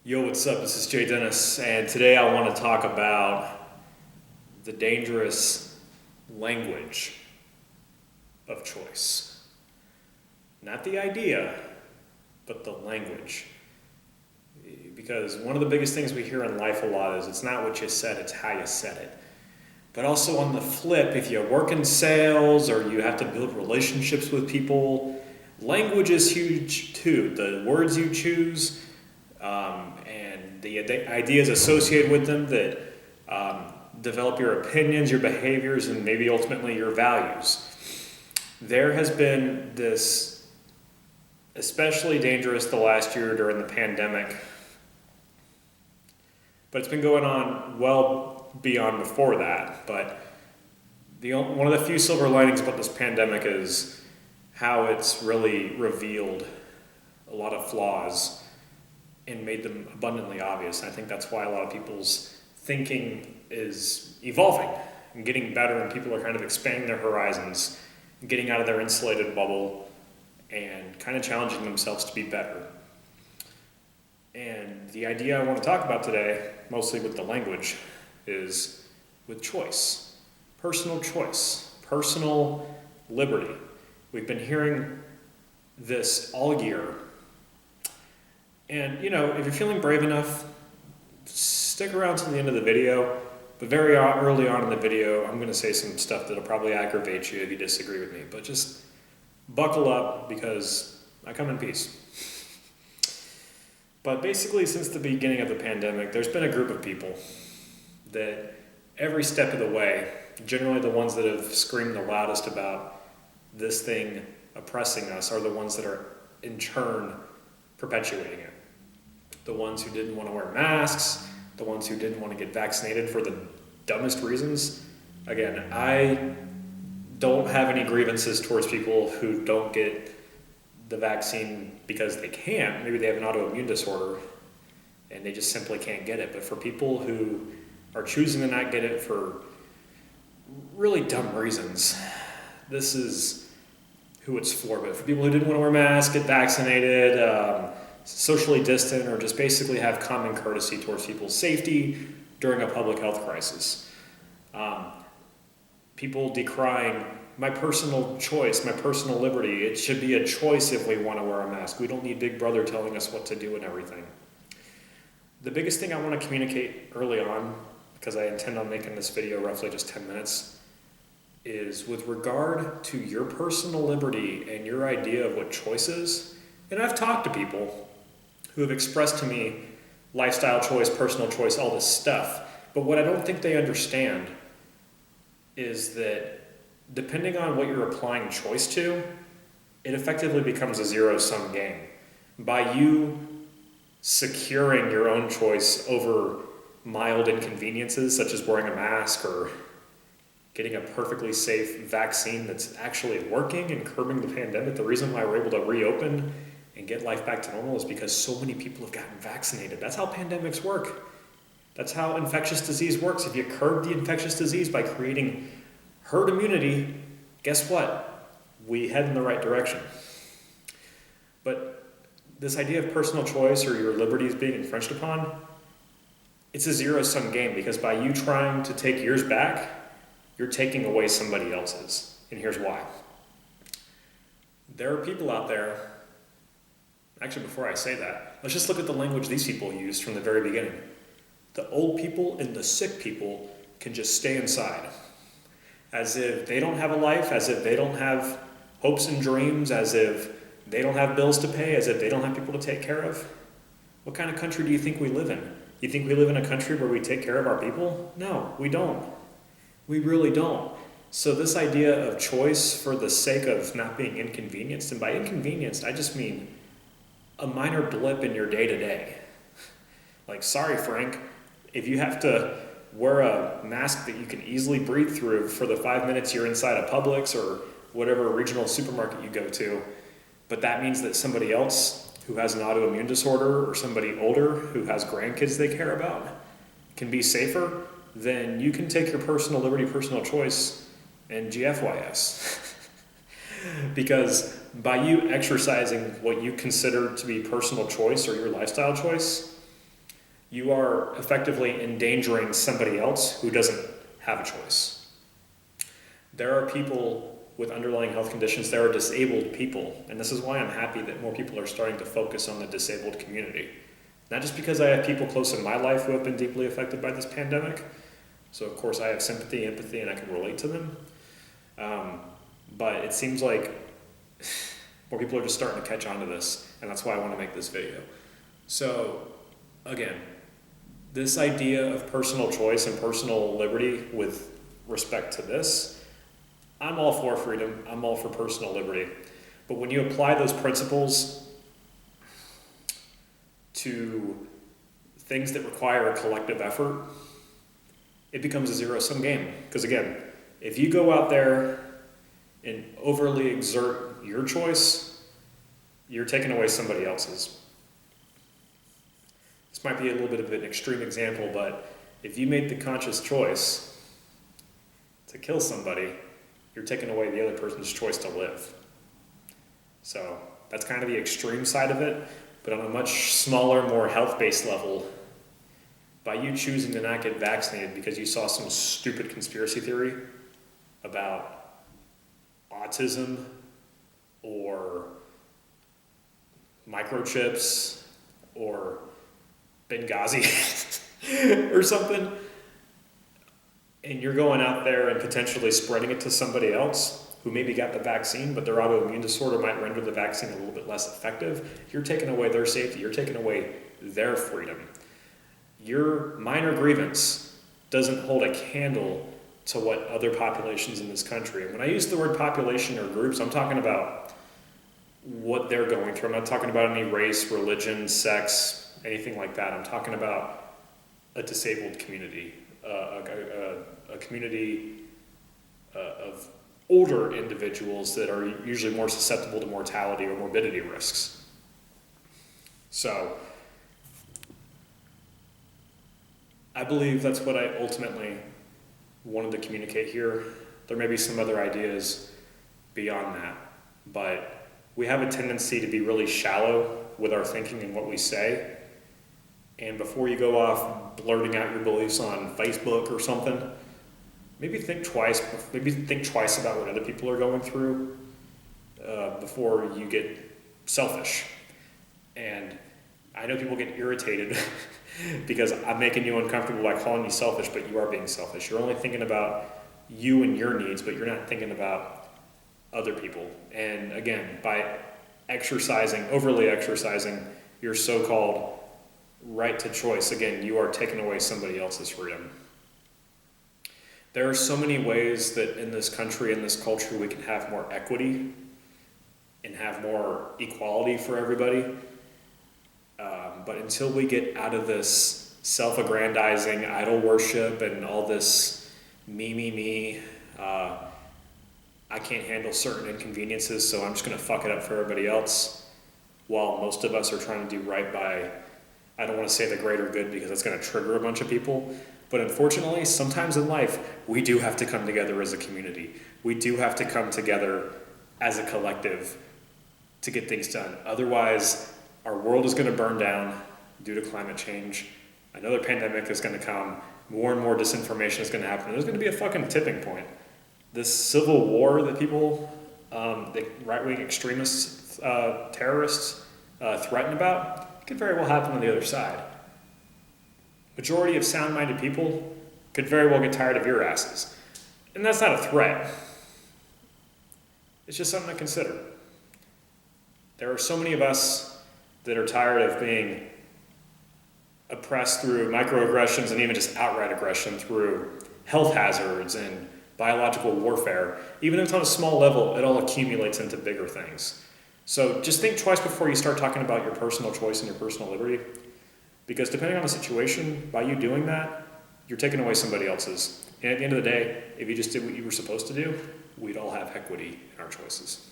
Yo, what's up? This is Jay Dennis, and today I want to talk about the dangerous language of choice. Not the idea, but the language. Because one of the biggest things we hear in life a lot is it's not what you said, it's how you said it. But also on the flip, if you work in sales or you have to build relationships with people, language is huge too. The words you choose, and the ideas associated with them that develop your opinions, your behaviors, and maybe ultimately your values. There has been this especially dangerous the last year during the pandemic, but it's been going on well beyond before that. But one of the few silver linings about this pandemic is how it's really revealed a lot of flaws and made them abundantly obvious. And I think that's why a lot of people's thinking is evolving and getting better, and people are kind of expanding their horizons, getting out of their insulated bubble, and kind of challenging themselves to be better. And the idea I want to talk about today, mostly with the language, is with choice. Personal choice. Personal liberty. We've been hearing this all year. And, if you're feeling brave enough, stick around to the end of the video. But very early on in the video, I'm going to say some stuff that'll probably aggravate you if you disagree with me. But just buckle up, because I come in peace. But basically, since the beginning of the pandemic, there's been a group of people that every step of the way, generally the ones that have screamed the loudest about this thing oppressing us, are the ones that are in turn perpetuating it. The ones who didn't want to wear masks, the ones who didn't want to get vaccinated for the dumbest reasons. Again, I don't have any grievances towards people who don't get the vaccine because they can't. Maybe they have an autoimmune disorder and they just simply can't get it. But for people who are choosing to not get it for really dumb reasons, this is who it's for. But for people who didn't want to wear masks, get vaccinated, socially distant, or just basically have common courtesy towards people's safety during a public health crisis. People decrying my personal choice, my personal liberty. It should be a choice if we want to wear a mask. We don't need Big Brother telling us what to do and everything. The biggest thing I want to communicate early on, because I intend on making this video roughly just 10 minutes, is with regard to your personal liberty and your idea of what choice is. And I've talked to people who have expressed to me lifestyle choice, personal choice, all this stuff. But what I don't think they understand is that depending on what you're applying choice to, it effectively becomes a zero-sum game. By you securing your own choice over mild inconveniences, such as wearing a mask or getting a perfectly safe vaccine that's actually working and curbing the pandemic, the reason why we're able to reopen and get life back to normal is because so many people have gotten vaccinated. That's how pandemics work. That's how infectious disease works. If you curb the infectious disease by creating herd immunity, guess what? We head in the right direction. But this idea of personal choice or your liberties being infringed upon, it's a zero-sum game, because by you trying to take yours back, you're taking away somebody else's. And here's why. There are people out there, actually before I say that, let's just look at the language these people used from the very beginning. The old people and the sick people can just stay inside. As if they don't have a life, as if they don't have hopes and dreams, as if they don't have bills to pay, as if they don't have people to take care of. What kind of country do you think we live in? You think we live in a country where we take care of our people? No, we don't. We really don't. So this idea of choice for the sake of not being inconvenienced, and by inconvenienced, I just mean a minor blip in your day-to-day. Like, sorry, Frank, if you have to wear a mask that you can easily breathe through for the 5 minutes you're inside a Publix or whatever regional supermarket you go to, but that means that somebody else who has an autoimmune disorder or somebody older who has grandkids they care about can be safer, then you can take your personal liberty, personal choice, and GFYS. Because by you exercising what you consider to be personal choice or your lifestyle choice, you are effectively endangering somebody else who doesn't have a choice. There are people with underlying health conditions, there are disabled people, and this is why I'm happy that more people are starting to focus on the disabled community. Not just because I have people close in my life who have been deeply affected by this pandemic, so of course I have sympathy, empathy, and I can relate to them, but it seems like more people are just starting to catch on to this, and that's why I want to make this video. So, again, this idea of personal choice and personal liberty with respect to this, I'm all for freedom, I'm all for personal liberty. But when you apply those principles to things that require a collective effort, it becomes a zero-sum game. Because again, if you go out there and overly exert your choice, you're taking away somebody else's. This might be a little bit of an extreme example, but if you made the conscious choice to kill somebody, you're taking away the other person's choice to live. So that's kind of the extreme side of it, but on a much smaller, more health-based level, by you choosing to not get vaccinated because you saw some stupid conspiracy theory about autism or microchips or Benghazi or something, and you're going out there and potentially spreading it to somebody else who maybe got the vaccine, but their autoimmune disorder might render the vaccine a little bit less effective, you're taking away their safety, you're taking away their freedom. Your minor grievance doesn't hold a candle to what other populations in this country, and when I use the word population or groups, I'm talking about what they're going through. I'm not talking about any race, religion, sex, anything like that. I'm talking about a disabled community, a community of older individuals that are usually more susceptible to mortality or morbidity risks. So I believe that's what I ultimately wanted to communicate here. There may be some other ideas beyond that, but we have a tendency to be really shallow with our thinking and what we say. And before you go off blurting out your beliefs on Facebook or something, maybe think twice about what other people are going through before you get selfish. And I know people get irritated because I'm making you uncomfortable by calling you selfish, but you are being selfish. You're only thinking about you and your needs, but you're not thinking about other people. And again, by overly exercising your so-called right to choice, again, you are taking away somebody else's freedom. There are so many ways that in this country, in this culture, we can have more equity and have more equality for everybody. But until we get out of this self-aggrandizing idol worship and all this me, I can't handle certain inconveniences, so I'm just going to fuck it up for everybody else, while most of us are trying to do right by, I don't want to say the greater good because it's going to trigger a bunch of people, but unfortunately, sometimes in life, we do have to come together as a community. We do have to come together as a collective to get things done. Otherwise, our world is going to burn down due to climate change. Another pandemic is going to come. More and more disinformation is going to happen. There's going to be a fucking tipping point. This civil war that people, the right-wing extremists, terrorists threaten about, could very well happen on the other side. Majority of sound-minded people could very well get tired of your asses. And that's not a threat. It's just something to consider. There are so many of us that are tired of being oppressed through microaggressions and even just outright aggression through health hazards and biological warfare. Even if it's on a small level, it all accumulates into bigger things. So just think twice before you start talking about your personal choice and your personal liberty. Because depending on the situation, by you doing that, you're taking away somebody else's. And at the end of the day, if you just did what you were supposed to do, we'd all have equity in our choices.